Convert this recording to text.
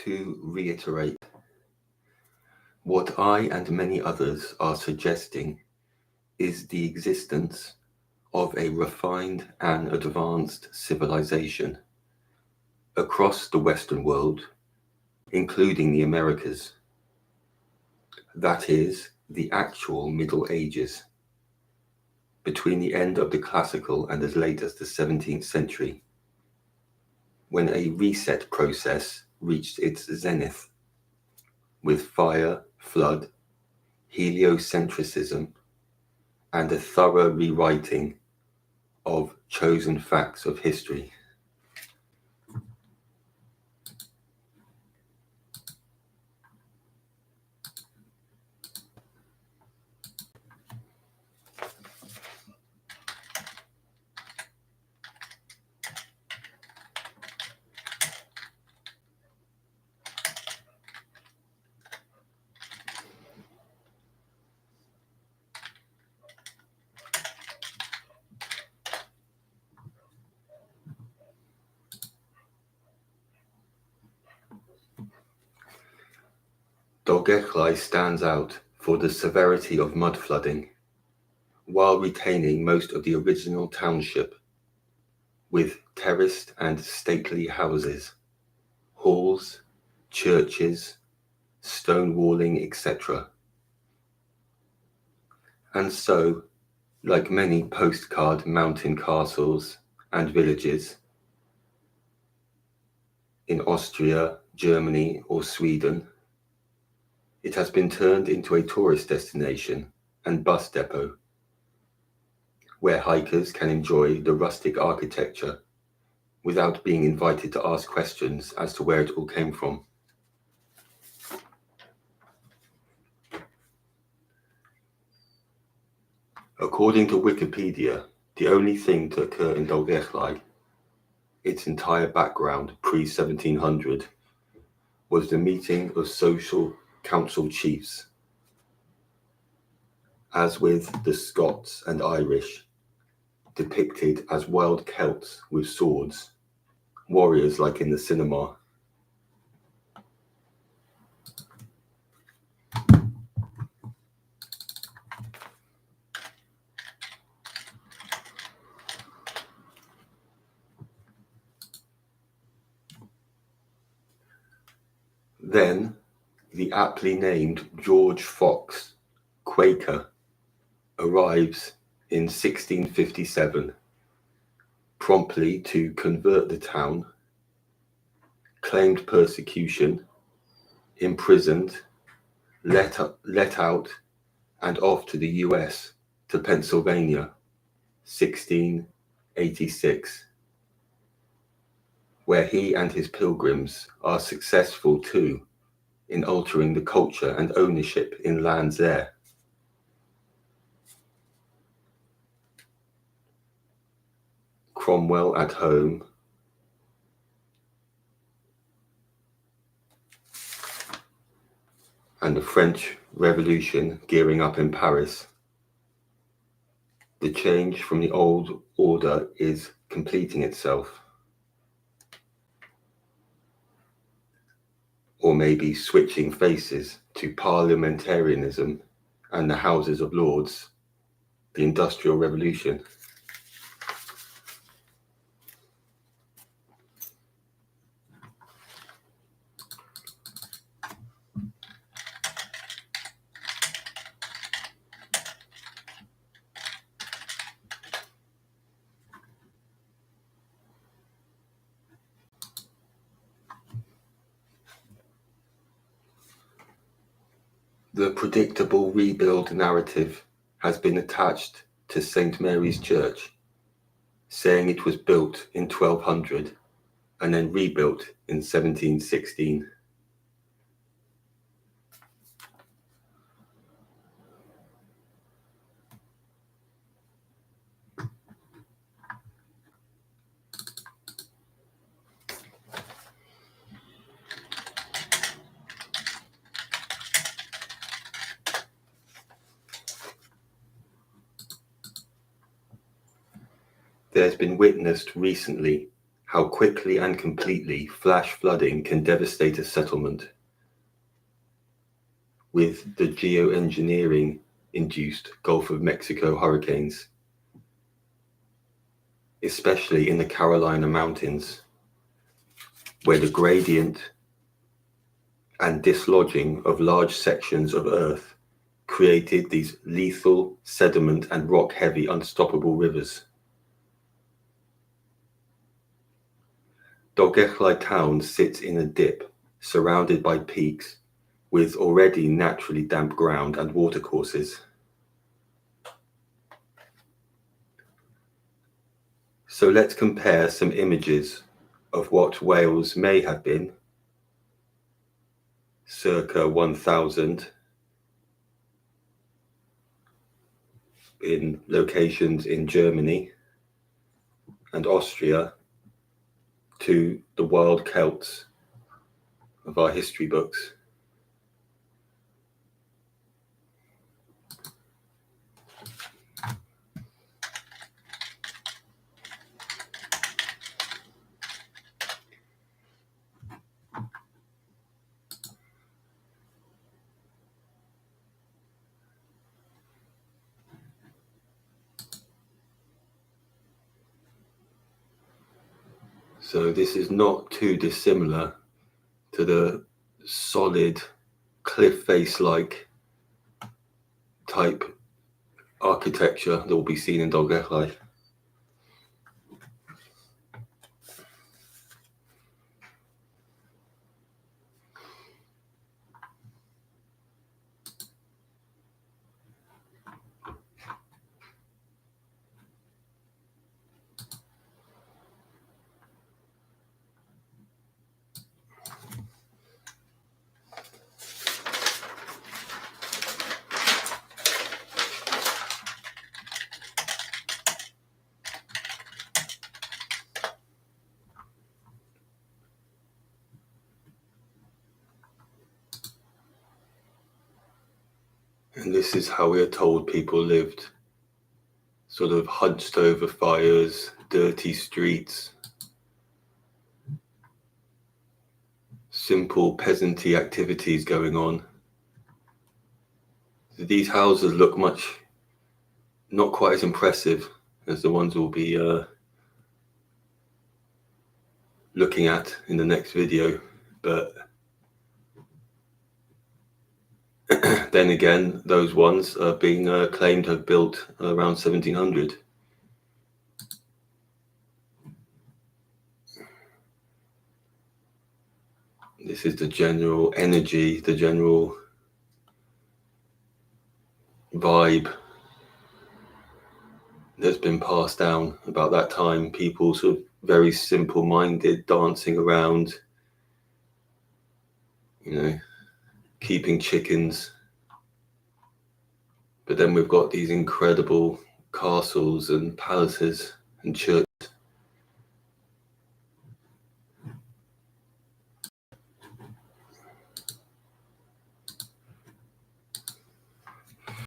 to reiterate, what I and many others are suggesting is the existence of a refined and advanced civilization across the Western world, including the Americas. That is, the actual Middle Ages, between the end of the classical and as late as the 17th century, when a reset process reached its zenith, with fire, flood, heliocentrism, and a thorough rewriting of chosen facts of history. Dolgellau stands out for the severity of mud flooding, while retaining most of the original township, with terraced and stately houses, halls, churches, stone walling, etc. And so, like many postcard mountain castles and villages in Austria, Germany, or Sweden, it has been turned into a tourist destination and bus depot, where hikers can enjoy the rustic architecture without being invited to ask questions as to where it all came from. According to Wikipedia, the only thing to occur in Dolgellau, its entire background pre-1700, was the meeting of social council chiefs. As with the Scots and Irish, depicted as wild Celts with swords, warriors like in the cinema. Then, the aptly named George Fox, Quaker, arrives in 1657, promptly to convert the town, claimed persecution, imprisoned, let out, and off to the US, to Pennsylvania, 1686, where he and his pilgrims are successful too in altering the culture and ownership in lands there. Cromwell at home, and the French Revolution gearing up in Paris. The change from the old order is completing itself. Or maybe switching faces to parliamentarianism and the Houses of Lords, the Industrial Revolution. The predictable rebuild narrative has been attached to St. Mary's Church, saying it was built in 1200 and then rebuilt in 1716. There's been witnessed recently how quickly and completely flash flooding can devastate a settlement, with the geoengineering induced Gulf of Mexico hurricanes, especially in the Carolina Mountains, where the gradient and dislodging of large sections of earth created these lethal, sediment and rock-heavy, unstoppable rivers. Dolgellau town sits in a dip, surrounded by peaks, with already naturally damp ground and watercourses. So let's compare some images of what Wales may have been circa 1000 in locations in Germany and Austria to the wild Celts of our history books. So this is not too dissimilar to the solid cliff face-like type architecture that will be seen in Dolgellau. And this is how we are told people lived, sort of hunched over fires, dirty streets, simple peasanty activities going on. These houses look not quite as impressive as the ones we'll be looking at in the next video, but then again, those ones are being claimed to have built around 1700. This is the general energy, the general vibe that's been passed down about that time. People sort of very simple-minded, dancing around, keeping chickens. But then we've got these incredible castles and palaces and churches